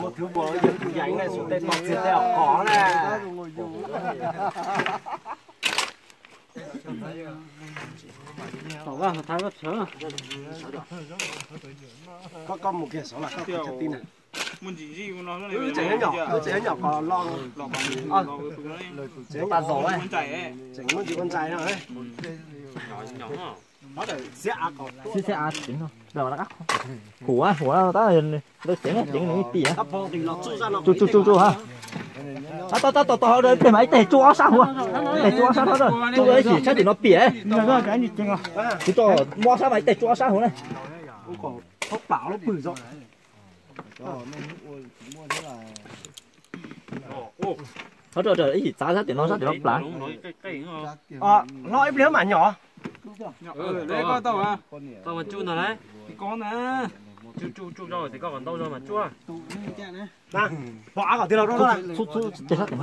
một thứ bố những thứ nhánh này xuống tên bọc diệt đèo có nè. Tỏ ra thái rất sớm. Có con một kia số là các chất tin này. Muốn gì nó Chế nhỏ có lo chế ta gió ấy. Chế muốn gì con trai nào đấy. Nhỏ. Nó để sẽ có. Sẽ chính thôi. Rồi nó cắt. Hủ ta là tôi chén này tỉ á. Cắt phong thì nó chui ra nó. Chu ha. Tao đây để máy tè chua sao hả? Tè chua sao thôi. Chu ấy chỉ chắc thì nó bỉa ấy. Rồi cái gì chừng à? Chứ cho mua sao máy tè chua sao hả này? Cũng có thóc bảo nó bự rộng. Thôi trời ấy chỉ giá thì nó lá. Nó ép liếm mà nhỏ. Đấy con tàu à? Tao mà chun rồi đấy. Thì con nè. Chu rồi thì con còn đâu rồi mà chua. Nè, bỏ cả từ đầu đó. Su chết hết rồi.